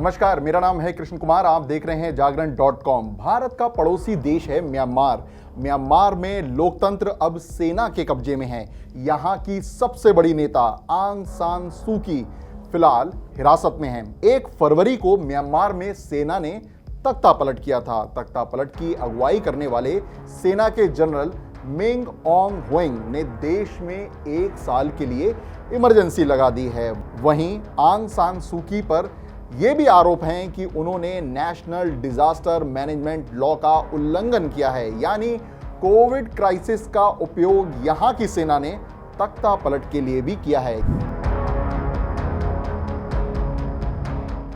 नमस्कार, मेरा नाम है कृष्ण कुमार। आप देख रहे हैं जागरण.com। भारत का पड़ोसी देश है म्यांमार। म्यांमार में लोकतंत्र अब सेना के कब्जे में है। यहाँ की सबसे बड़ी नेता आंग सान सू की फिलहाल हिरासत में है। 1 फरवरी को म्यांमार में सेना ने तख्ता पलट किया था। तख्ता पलट की अगुवाई करने वाले सेना के जनरल मिंग ऑन्ग ह्वेंग ने देश में 1 साल के लिए इमरजेंसी लगा दी है। वहीं आंग सान सू की पर यह भी आरोप हैं कि उन्होंने नेशनल डिजास्टर मैनेजमेंट लॉ का उल्लंघन किया है, यानी कोविड क्राइसिस का उपयोग यहां की सेना ने तख्ता पलट के लिए भी किया है।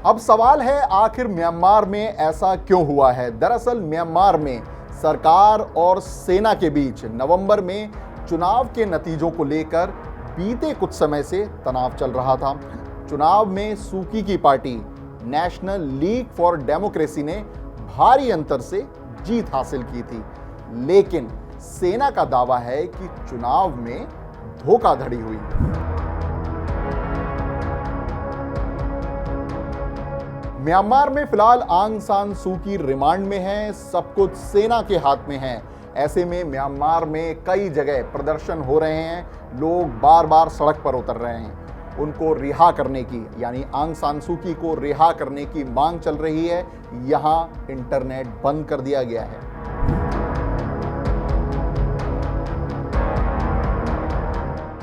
अब सवाल है, आखिर म्यांमार में ऐसा क्यों हुआ है? दरअसल म्यांमार में सरकार और सेना के बीच नवंबर में चुनाव के नतीजों को लेकर बीते कुछ समय से तनाव चल रहा था। चुनाव में सू की party national league for democracy ने भारी अंतर से जीत हासिल की थी, लेकिन सेना का दावा है कि चुनाव में धोखाधड़ी हुई। म्यांमार में फिलहाल आंग सान सू की रिमांड में है। सब कुछ सेना के हाथ में है। ऐसे में म्यांमार में कई जगह प्रदर्शन हो रहे हैं। लोग बार बार सड़क पर उतर रहे हैं। उनको रिहा करने की, यानी आंग सान सू की को रिहा करने की मांग चल रही है। यहां इंटरनेट बंद कर दिया गया है।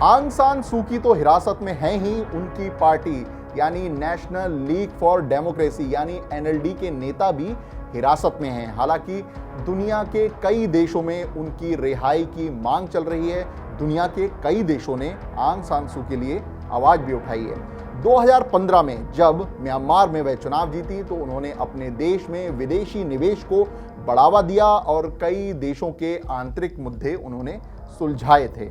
आंग सान सू की तो हिरासत में है ही। उनकी पार्टी यानी नेशनल लीग फॉर डेमोक्रेसी यानी एनएलडी के नेता भी हिरासत में हैं। हालांकि दुनिया के कई देशों में उनकी रिहाई की मांग चल रही है। दुनिया के कई देशों ने आंग सान सू के लिए आवाज भी उठाई है। 2015 में जब म्यांमार में वह चुनाव जीती तो उन्होंने अपने देश में विदेशी निवेश को बढ़ावा दिया और कई देशों के आंतरिक मुद्दे उन्होंने सुलझाए थे।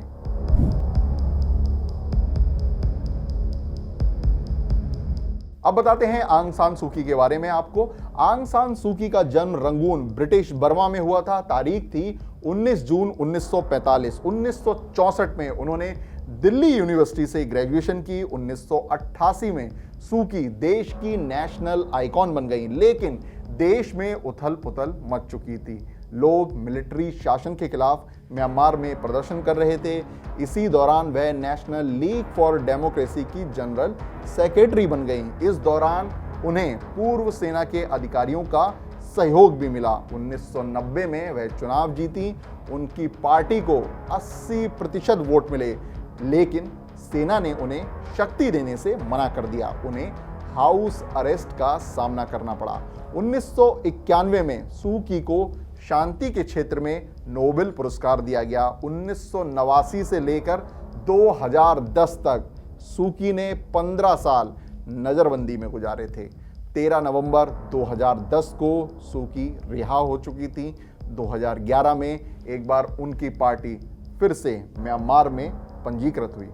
अब बताते हैं आंग सान सू की के बारे में आपको। आंग सान सू की का जन्म रंगून, ब्रिटिश बर्मा में हुआ था। तारीख थी 19 जून 1945। 1964 में उन्होंने दिल्ली यूनिवर्सिटी से ग्रेजुएशन की। 1988 में सू की देश की नेशनल आइकॉन बन गई, लेकिन देश में उथल पुथल मच चुकी थी। लोग मिलिट्री शासन के खिलाफ म्यांमार में प्रदर्शन कर रहे थे। इसी दौरान वह नेशनल लीग फॉर डेमोक्रेसी की जनरल सेक्रेटरी बन गई। इस दौरान उन्हें पूर्व सेना के अधिकारियों का सहयोग भी मिला। 1990 में वह चुनाव जीती। उनकी पार्टी को 80% वोट मिले, लेकिन सेना ने उन्हें शक्ति देने से मना कर दिया। उन्हें हाउस अरेस्ट का सामना करना पड़ा। 1991 में सू की को शांति के क्षेत्र में नोबेल पुरस्कार दिया गया। 1989 से लेकर 2010 तक सू की ने 15 साल नजरबंदी में गुजारे थे। 13 नवंबर 2010 को सू की रिहा हो चुकी थी। 2011 में एक बार उनकी पार्टी फिर से म्यांमार में पंजीकृत हुई।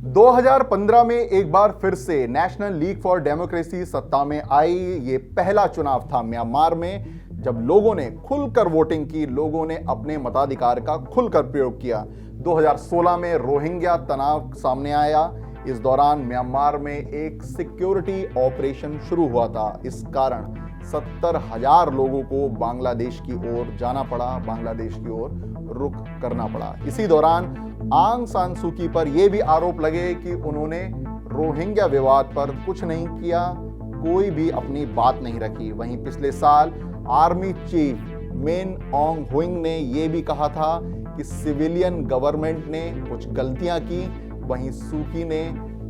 दो 2015 में एक बार फिर से नेशनल लीग फॉर डेमोक्रेसी सत्ता में आई। ये पहला चुनाव था म्यांमार में जब लोगों ने खुलकर वोटिंग की, लोगों ने अपने मताधिकार का खुलकर प्रयोग किया। 2016 में रोहिंग्या तनाव सामने आया। इस दौरान म्यांमार में एक सिक्योरिटी ऑपरेशन शुरू हुआ था। इस कारण 70,000 लोगों को बांग्लादेश की ओर जाना पड़ा, बांग्लादेश की ओर रुख करना पड़ा। इसी दौरान आंग सान सू की पर यह भी आरोप लगे कि उन्होंने रोहिंग्या विवाद पर कुछ नहीं किया, कोई भी अपनी बात नहीं रखी। वहीं पिछले साल आर्मी चीफ मिन ऑन्ग ह्वेंग ने यह भी कहा था कि सिविलियन गवर्नमेंट ने कुछ गलतियां की। वहीं सू की ने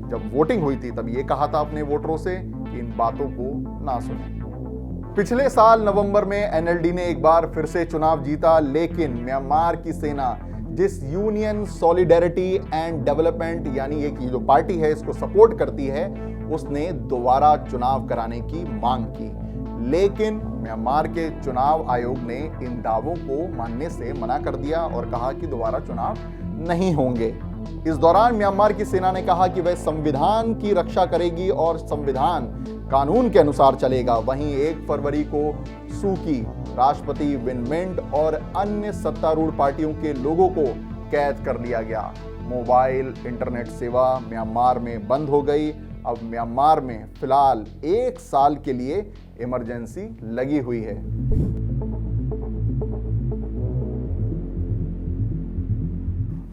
जब वोटिंग हुई थी तब ये कहा था अपने वोटरों से कि इन बातों को ना सुने। पिछले साल नवंबर में एनएलडी ने एक बार फिर से चुनाव जीता, लेकिन म्यांमार की सेना जिस यूनियन सॉलिडेरिटी एंड डेवलपमेंट यानी एक जो पार्टी है इसको सपोर्ट करती है, उसने दोबारा चुनाव कराने की मांग की। लेकिन म्यांमार के चुनाव आयोग ने इन दावों को मानने से मना कर दिया और कहा कि दोबारा चुनाव नहीं होंगे। इस दौरान म्यांमार की सेना ने कहा कि वह संविधान की रक्षा करेगी और संविधान कानून के अनुसार चलेगा। वहीं 1 फरवरी को सू की, राष्ट्रपति विन मिंट और अन्य सत्तारूढ़ पार्टियों के लोगों को कैद कर लिया गया मोबाइल इंटरनेट सेवा म्यांमार में बंद हो गई। अब म्यांमार में फिलहाल 1 साल के लिए इमरजेंसी लगी हुई है।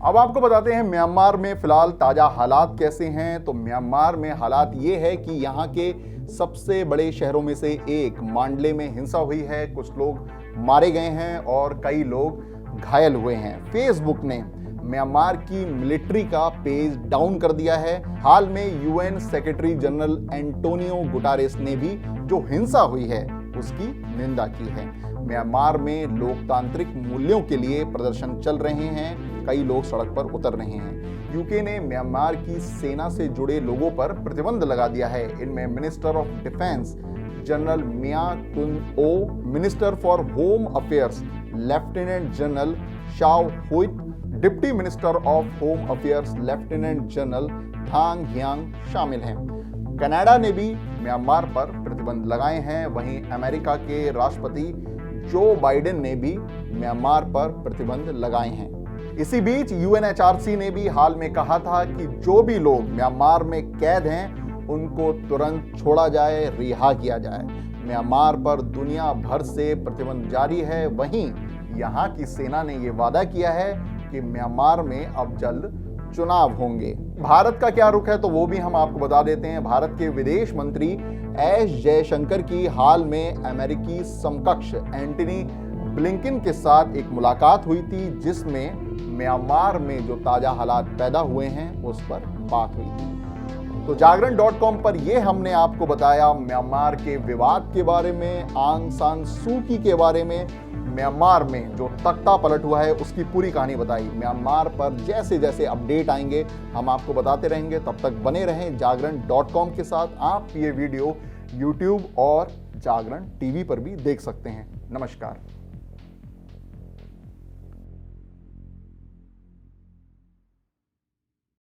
अब आपको बताते हैं म्यांमार में फिलहाल ताजा हालात कैसे हैं। तो म्यांमार में हालात ये है कि यहाँ के सबसे बड़े शहरों में से एक मांडले में हिंसा हुई है। कुछ लोग मारे गए हैं और कई लोग घायल हुए हैं। फेसबुक ने म्यांमार की मिलिट्री का पेज डाउन कर दिया है। हाल में यूएन सेक्रेटरी जनरल एंटोनियो गुटारेस ने भी जो हिंसा हुई है उसकी निंदा की है। म्यांमार में लोकतांत्रिक मूल्यों के लिए प्रदर्शन चल रहे हैं, कई लोग सड़क पर उतर रहे हैं। यूके ने म्यांमार की सेना से जुड़े लोगों पर प्रतिबंध लगा दिया है। इनमें minister of defence general Mya Tun Oo, minister for home affairs lieutenant general Soe Htut, deputy minister of home affairs lieutenant general Than Hlaing शामिल हैं। कनाडा ने भी म्यांमार पर प्रतिबंध लगाए हैं। वहीं अमेरिका के राष्ट्रपति जो बाइडेन ने भी म्यांमार पर प्रतिबंध लगाए हैं। इसी बीच यूएनएचआरसी ने भी हाल में कहा था कि जो भी लोग म्यांमार में कैद हैं उनको तुरंत छोड़ा जाए, रिहा किया जाए। म्यांमार पर दुनिया भर से प्रतिबंध जारी है। वहीं यहाँ की सेना ने यह वादा किया है कि म्यांमार में अब जल्द चुनाव होंगे। भारत का क्या रुख है तो वो भी हम आपको बता देते हैं। भारत के विदेश मंत्री एस जयशंकर की हाल में अमेरिकी समकक्ष एंटनी ब्लिंकन के साथ एक मुलाकात हुई थी, जिसमें म्यांमार में जो ताजा हालात पैदा हुए हैं उस पर बात हुई थी। तो जागरण.com पर यह हमने आपको बताया म्यांमार के विवाद के बारे में, आंग सान सू की के बारे में, म्यांमार में जो तख्ता पलट हुआ है उसकी पूरी कहानी बताई। म्यांमार पर जैसे जैसे अपडेट आएंगे हम आपको बताते रहेंगे। तब तक बने रहें जागरण.com के साथ। आप ये वीडियो YouTube और जागरण टीवी पर भी देख सकते हैं। नमस्कार।